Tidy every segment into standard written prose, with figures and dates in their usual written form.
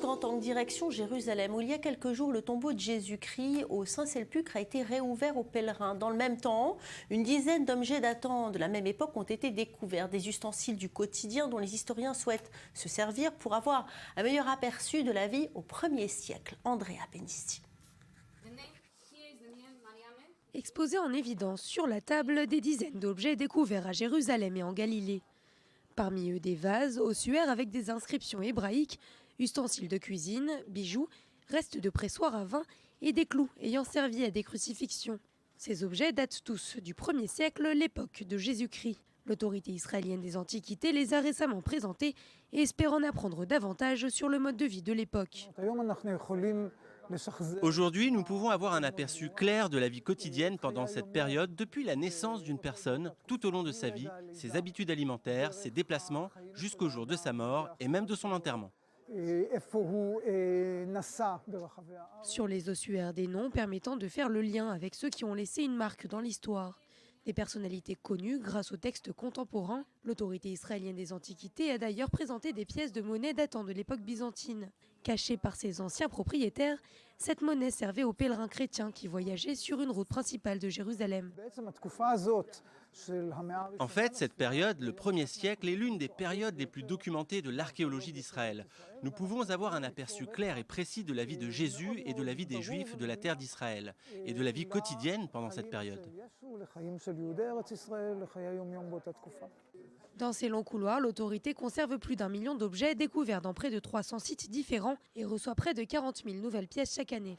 Grand Angle, direction Jérusalem, où il y a quelques jours, le tombeau de Jésus-Christ au Saint-Sépulcre a été réouvert aux pèlerins. Dans le même temps, une dizaine d'objets datant de la même époque ont été découverts, des ustensiles du quotidien dont les historiens souhaitent se servir pour avoir un meilleur aperçu de la vie au 1er siècle. Andrea Benisti. Exposés en évidence sur la table, des dizaines d'objets découverts à Jérusalem et en Galilée. Parmi eux des vases ossuaires avec des inscriptions hébraïques, ustensiles de cuisine, bijoux, restes de pressoirs à vin et des clous ayant servi à des crucifixions. Ces objets datent tous du 1er siècle, l'époque de Jésus-Christ. L'autorité israélienne des Antiquités les a récemment présentés et espère en apprendre davantage sur le mode de vie de l'époque. Aujourd'hui, nous pouvons avoir un aperçu clair de la vie quotidienne pendant cette période, depuis la naissance d'une personne, tout au long de sa vie, ses habitudes alimentaires, ses déplacements, jusqu'au jour de sa mort et même de son enterrement. Sur les ossuaires, des noms permettant de faire le lien avec ceux qui ont laissé une marque dans l'histoire. Des personnalités connues grâce aux textes contemporains. L'autorité israélienne des Antiquités a d'ailleurs présenté des pièces de monnaie datant de l'époque byzantine. Cachée par ses anciens propriétaires, cette monnaie servait aux pèlerins chrétiens qui voyageaient sur une route principale de Jérusalem. En fait, cette période, le 1er siècle, est l'une des périodes les plus documentées de l'archéologie d'Israël. Nous pouvons avoir un aperçu clair et précis de la vie de Jésus et de la vie des Juifs de la terre d'Israël, et de la vie quotidienne pendant cette période. Dans ces longs couloirs, l'autorité conserve plus d'1 million d'objets découverts dans près de 300 sites différents et reçoit près de 40 000 nouvelles pièces chaque année.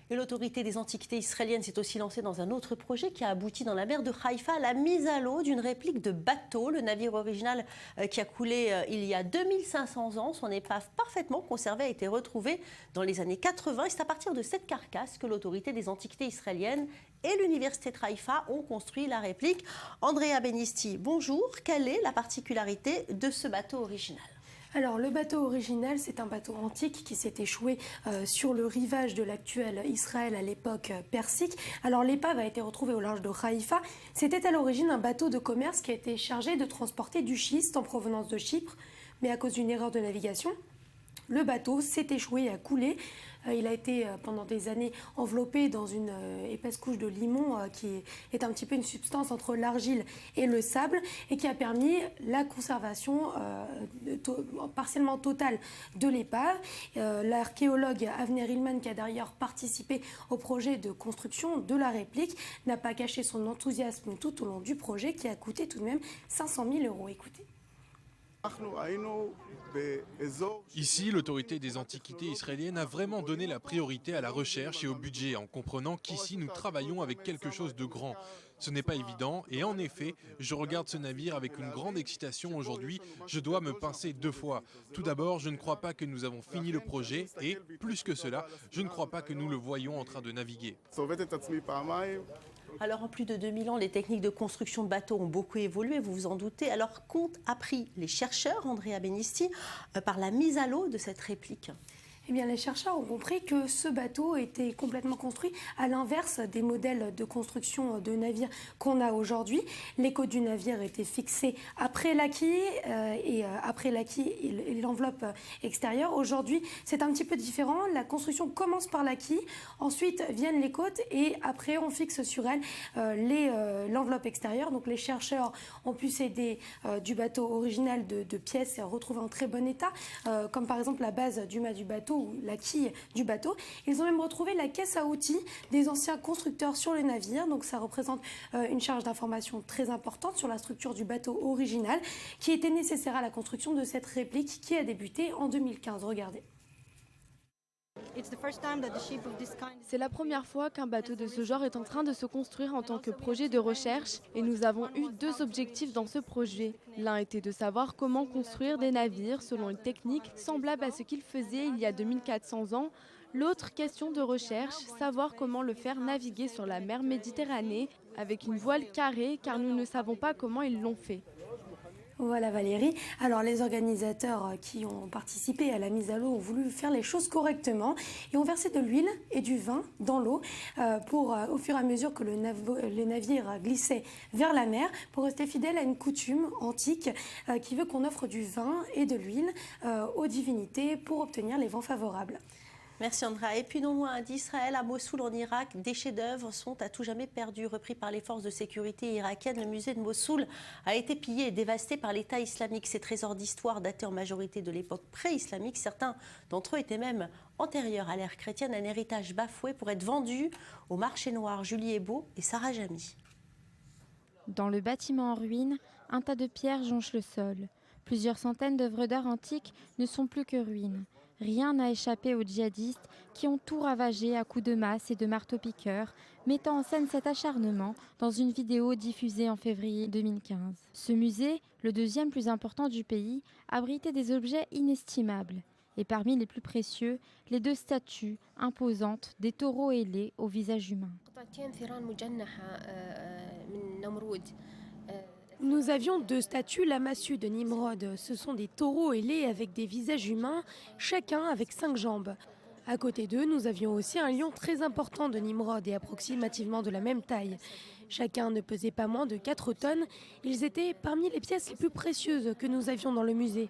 Et l'autorité des Antiquités israéliennes s'est aussi lancée dans un autre projet qui a abouti dans la mer de Haïfa à la mise à l'eau d'une réplique de bateau. Le navire original qui a coulé il y a 2500 ans, son épave parfaitement conservée a été retrouvée dans les années 80. Et c'est à partir de cette carcasse que l'autorité des Antiquités israéliennes et l'université de Haïfa ont construit la réplique. Andrea Benisti, bonjour. Quelle est la particularité de ce bateau original ? Alors le bateau original, c'est un bateau antique qui s'est échoué sur le rivage de l'actuel Israël à l'époque persique. Alors l'épave a été retrouvée au large de Haïfa. C'était à l'origine un bateau de commerce qui a été chargé de transporter du schiste en provenance de Chypre. Mais à cause d'une erreur de navigation, le bateau s'est échoué et a coulé. Il a été pendant des années enveloppé dans une épaisse couche de limon qui est un petit peu une substance entre l'argile et le sable et qui a permis la conservation partiellement totale de l'épave. L'archéologue Avner Hillman, qui a d'ailleurs participé au projet de construction de la réplique, n'a pas caché son enthousiasme tout au long du projet qui a coûté tout de même 500 000 €. Écoutez. Ici, l'autorité des Antiquités israéliennes a vraiment donné la priorité à la recherche et au budget, en comprenant qu'ici nous travaillons avec quelque chose de grand. Ce n'est pas évident et en effet, je regarde ce navire avec une grande excitation aujourd'hui. Je dois me pincer 2 fois. Tout d'abord, je ne crois pas que nous avons fini le projet et, plus que cela, je ne crois pas que nous le voyons en train de naviguer. Alors en plus de 2000 ans, les techniques de construction de bateaux ont beaucoup évolué, vous vous en doutez. Alors qu'ont appris les chercheurs, Andrea Benisti, par la mise à l'eau de cette réplique ? Eh bien, les chercheurs ont compris que ce bateau était complètement construit à l'inverse des modèles de construction de navires qu'on a aujourd'hui. Les côtes du navire étaient fixées après la quille et l'enveloppe extérieure. Aujourd'hui, c'est un petit peu différent. La construction commence par la quille, ensuite viennent les côtes et après on fixe sur elle l'enveloppe extérieure. Donc les chercheurs ont pu s'aider du bateau original de pièces retrouvées en très bon état, comme par exemple la base du mât du bateau ou la quille du bateau. Ils ont même retrouvé la caisse à outils des anciens constructeurs sur le navire. Donc ça représente une charge d'information très importante sur la structure du bateau original qui était nécessaire à la construction de cette réplique qui a débuté en 2015. Regardez. C'est la première fois qu'un bateau de ce genre est en train de se construire en tant que projet de recherche et nous avons eu 2 objectifs dans ce projet. L'un était de savoir comment construire des navires selon une technique semblable à ce qu'ils faisaient il y a 2400 ans. L'autre question de recherche, savoir comment le faire naviguer sur la mer Méditerranée avec une voile carrée car nous ne savons pas comment ils l'ont fait. Voilà Valérie. Alors les organisateurs qui ont participé à la mise à l'eau ont voulu faire les choses correctement et ont versé de l'huile et du vin dans l'eau pour, au fur et à mesure que le navire glissait vers la mer, pour rester fidèle à une coutume antique qui veut qu'on offre du vin et de l'huile aux divinités pour obtenir les vents favorables. Merci Andra. Et puis non loin d'Israël, à Mossoul en Irak, des chefs-d'œuvre sont à tout jamais perdus. Repris par les forces de sécurité irakiennes, le musée de Mossoul a été pillé et dévasté par l'État islamique. Ces trésors d'histoire datés en majorité de l'époque pré-islamique, certains d'entre eux étaient même antérieurs à l'ère chrétienne, un héritage bafoué pour être vendu au marché noir. Julie Ebeau et Sarah Jamy. Dans le bâtiment en ruine, un tas de pierres jonche le sol. Plusieurs centaines d'œuvres d'art antiques ne sont plus que ruines. Rien n'a échappé aux djihadistes qui ont tout ravagé à coups de masse et de marteau-piqueur, mettant en scène cet acharnement dans une vidéo diffusée en février 2015. Ce musée, le deuxième plus important du pays, abritait des objets inestimables. Et parmi les plus précieux, les deux statues imposantes des taureaux ailés au visage humain. Nous avions deux statues, la massue de Nimrod. Ce sont des taureaux ailés avec des visages humains, chacun avec 5 jambes. À côté d'eux, nous avions aussi un lion très important de Nimrod et approximativement de la même taille. Chacun ne pesait pas moins de 4 tonnes. Ils étaient parmi les pièces les plus précieuses que nous avions dans le musée.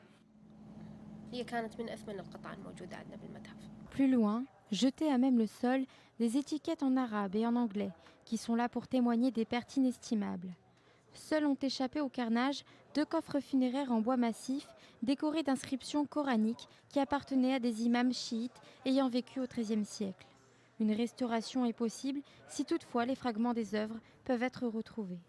Plus loin, jetées à même le sol, des étiquettes en arabe et en anglais qui sont là pour témoigner des pertes inestimables. Seuls ont échappé au carnage 2 coffres funéraires en bois massif décorés d'inscriptions coraniques qui appartenaient à des imams chiites ayant vécu au XIIIe siècle. Une restauration est possible si toutefois les fragments des œuvres peuvent être retrouvés.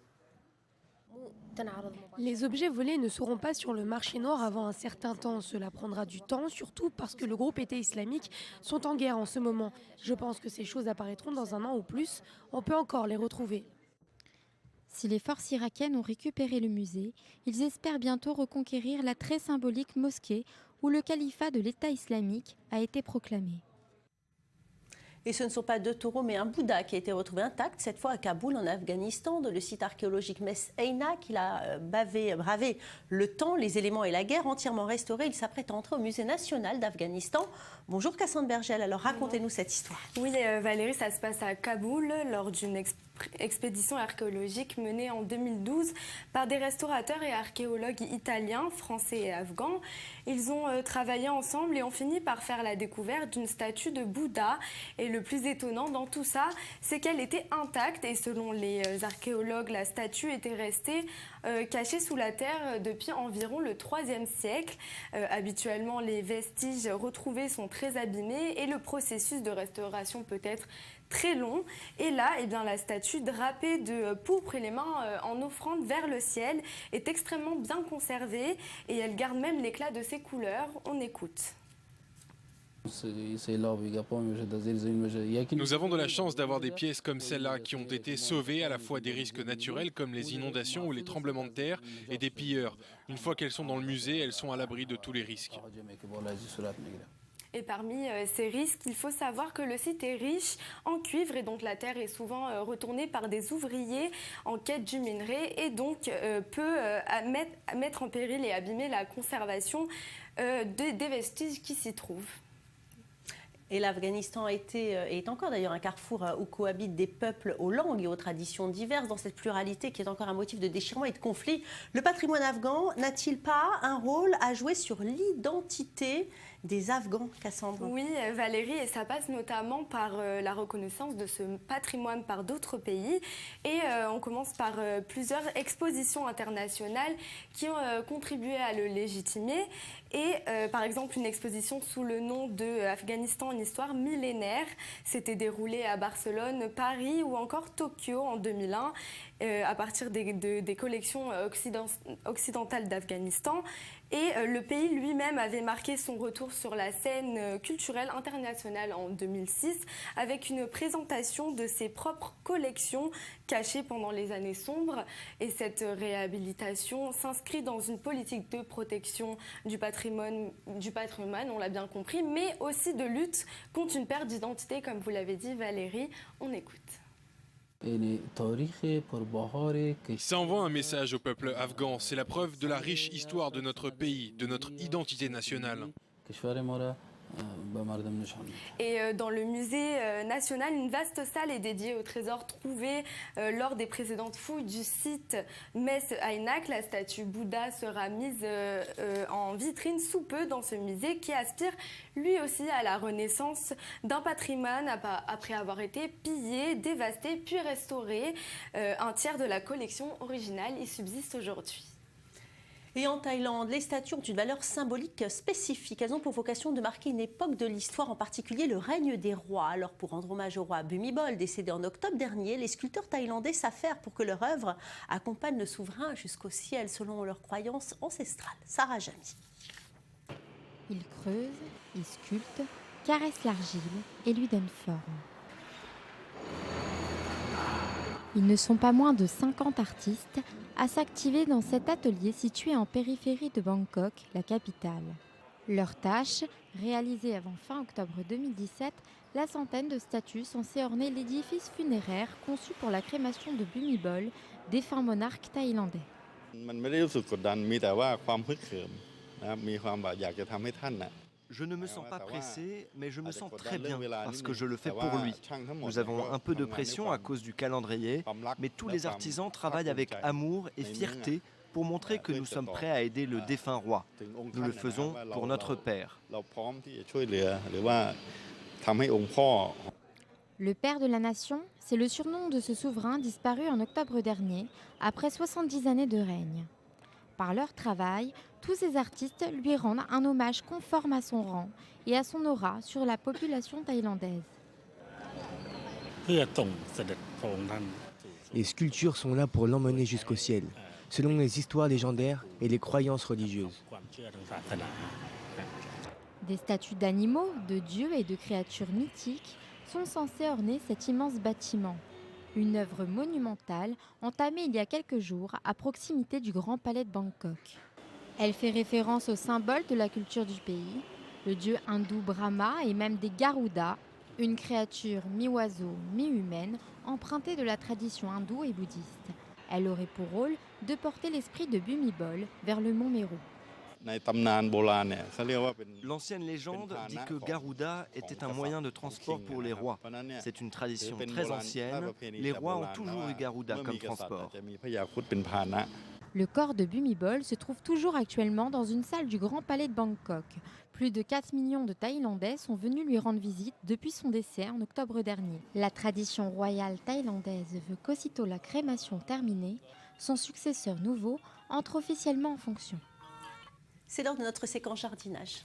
Les objets volés ne seront pas sur le marché noir avant un certain temps. Cela prendra du temps, surtout parce que le groupe État islamique sont en guerre en ce moment. Je pense que ces choses apparaîtront dans un an ou plus. On peut encore les retrouver. Si les forces irakiennes ont récupéré le musée, ils espèrent bientôt reconquérir la très symbolique mosquée où le califat de l'État islamique a été proclamé. Et ce ne sont pas 2 taureaux, mais un Bouddha qui a été retrouvé intact, cette fois à Kaboul, en Afghanistan, dans le site archéologique Mess Eina, qu'il a bravé le temps, les éléments et la guerre. Entièrement restauré, il s'apprête à entrer au musée national d'Afghanistan. Bonjour Cassandre Bergel, alors racontez-nous cette histoire. Oui Valérie, ça se passe à Kaboul, lors d'une expédition archéologique menée en 2012 par des restaurateurs et archéologues italiens, français et afghans. Ils ont travaillé ensemble et ont fini par faire la découverte d'une statue de Bouddha. Et le plus étonnant dans tout ça, c'est qu'elle était intacte et selon les archéologues, la statue était restée cachée sous la terre depuis environ le IIIe siècle. Habituellement, les vestiges retrouvés sont très abîmés et le processus de restauration peut être très long. Et là, eh bien, la statue drapée de pourpre et les mains en offrande vers le ciel est extrêmement bien conservée et elle garde même l'éclat de ses couleurs. On écoute. Nous avons de la chance d'avoir des pièces comme celle-là qui ont été sauvées à la fois des risques naturels comme les inondations ou les tremblements de terre et des pilleurs. Une fois qu'elles sont dans le musée, elles sont à l'abri de tous les risques. Et parmi ces risques, il faut savoir que le site est riche en cuivre et donc la terre est souvent retournée par des ouvriers en quête du minerai et donc peut mettre en péril et abîmer la conservation des vestiges qui s'y trouvent. Et l'Afghanistan est encore d'ailleurs un carrefour où cohabitent des peuples aux langues et aux traditions diverses. Dans cette pluralité qui est encore un motif de déchirement et de conflit, le patrimoine afghan n'a-t-il pas un rôle à jouer sur l'identité des Afghans, Cassandre? Oui, Valérie, et ça passe notamment par la reconnaissance de ce patrimoine par d'autres pays. Et on commence par plusieurs expositions internationales qui ont contribué à le légitimer. Et par exemple, une exposition sous le nom de Afghanistan, une histoire millénaire, s'était déroulée à Barcelone, Paris ou encore Tokyo en 2001, à partir des collections occidentales d'Afghanistan. Et le pays lui-même avait marqué son retour sur la scène culturelle internationale en 2006 avec une présentation de ses propres collections cachées pendant les années sombres. Et cette réhabilitation s'inscrit dans une politique de protection du patrimoine, on l'a bien compris, mais aussi de lutte contre une perte d'identité, comme vous l'avez dit Valérie. On écoute. Ça envoie un message au peuple afghan, c'est la preuve de la riche histoire de notre pays, de notre identité nationale. Et dans le musée national, une vaste salle est dédiée aux trésors trouvés lors des précédentes fouilles du site Mess-Aynak. La statue Bouddha sera mise en vitrine sous peu dans ce musée qui aspire lui aussi à la renaissance d'un patrimoine après avoir été pillé, dévasté puis restauré. Un tiers de la collection originale y subsiste aujourd'hui. Et en Thaïlande, les statues ont une valeur symbolique spécifique. Elles ont pour vocation de marquer une époque de l'histoire, en particulier le règne des rois. Alors pour rendre hommage au roi Bhumibol, décédé en octobre dernier, les sculpteurs thaïlandais s'affairent pour que leur œuvre accompagne le souverain jusqu'au ciel, selon leurs croyances ancestrales. Sarah Jamy. Ils creusent, ils sculptent, caressent l'argile et lui donnent forme. Ils ne sont pas moins de 50 artistes à s'activer dans cet atelier situé en périphérie de Bangkok, la capitale. Leur tâche, réalisée avant fin octobre 2017, la centaine de statues censées orner l'édifice funéraire conçu pour la crémation de Bhumibol, défunt monarque thaïlandais. Je ne me sens pas pressé, mais je me sens très bien parce que je le fais pour lui. Nous avons un peu de pression à cause du calendrier, mais tous les artisans travaillent avec amour et fierté pour montrer que nous sommes prêts à aider le défunt roi. Nous le faisons pour notre père. Le père de la nation, c'est le surnom de ce souverain disparu en octobre dernier, après 70 années de règne. Par leur travail, tous ces artistes lui rendent un hommage conforme à son rang et à son aura sur la population thaïlandaise. Les sculptures sont là pour l'emmener jusqu'au ciel, selon les histoires légendaires et les croyances religieuses. Des statues d'animaux, de dieux et de créatures mythiques sont censées orner cet immense bâtiment. Une œuvre monumentale entamée il y a quelques jours à proximité du Grand Palais de Bangkok. Elle fait référence au symbole de la culture du pays, le dieu hindou Brahma et même des Garudas, une créature mi-oiseau, mi-humaine, empruntée de la tradition hindoue et bouddhiste. Elle aurait pour rôle de porter l'esprit de Bhumibol vers le mont Meru. L'ancienne légende dit que Garuda était un moyen de transport pour les rois. C'est une tradition très ancienne. Les rois ont toujours eu Garuda comme transport. Le corps de Bhumibol se trouve toujours actuellement dans une salle du Grand Palais de Bangkok. Plus de 4 millions de Thaïlandais sont venus lui rendre visite depuis son décès en octobre dernier. La tradition royale thaïlandaise veut qu'aussitôt la crémation terminée, son successeur nouveau entre officiellement en fonction. C'est l'heure de notre séquence jardinage.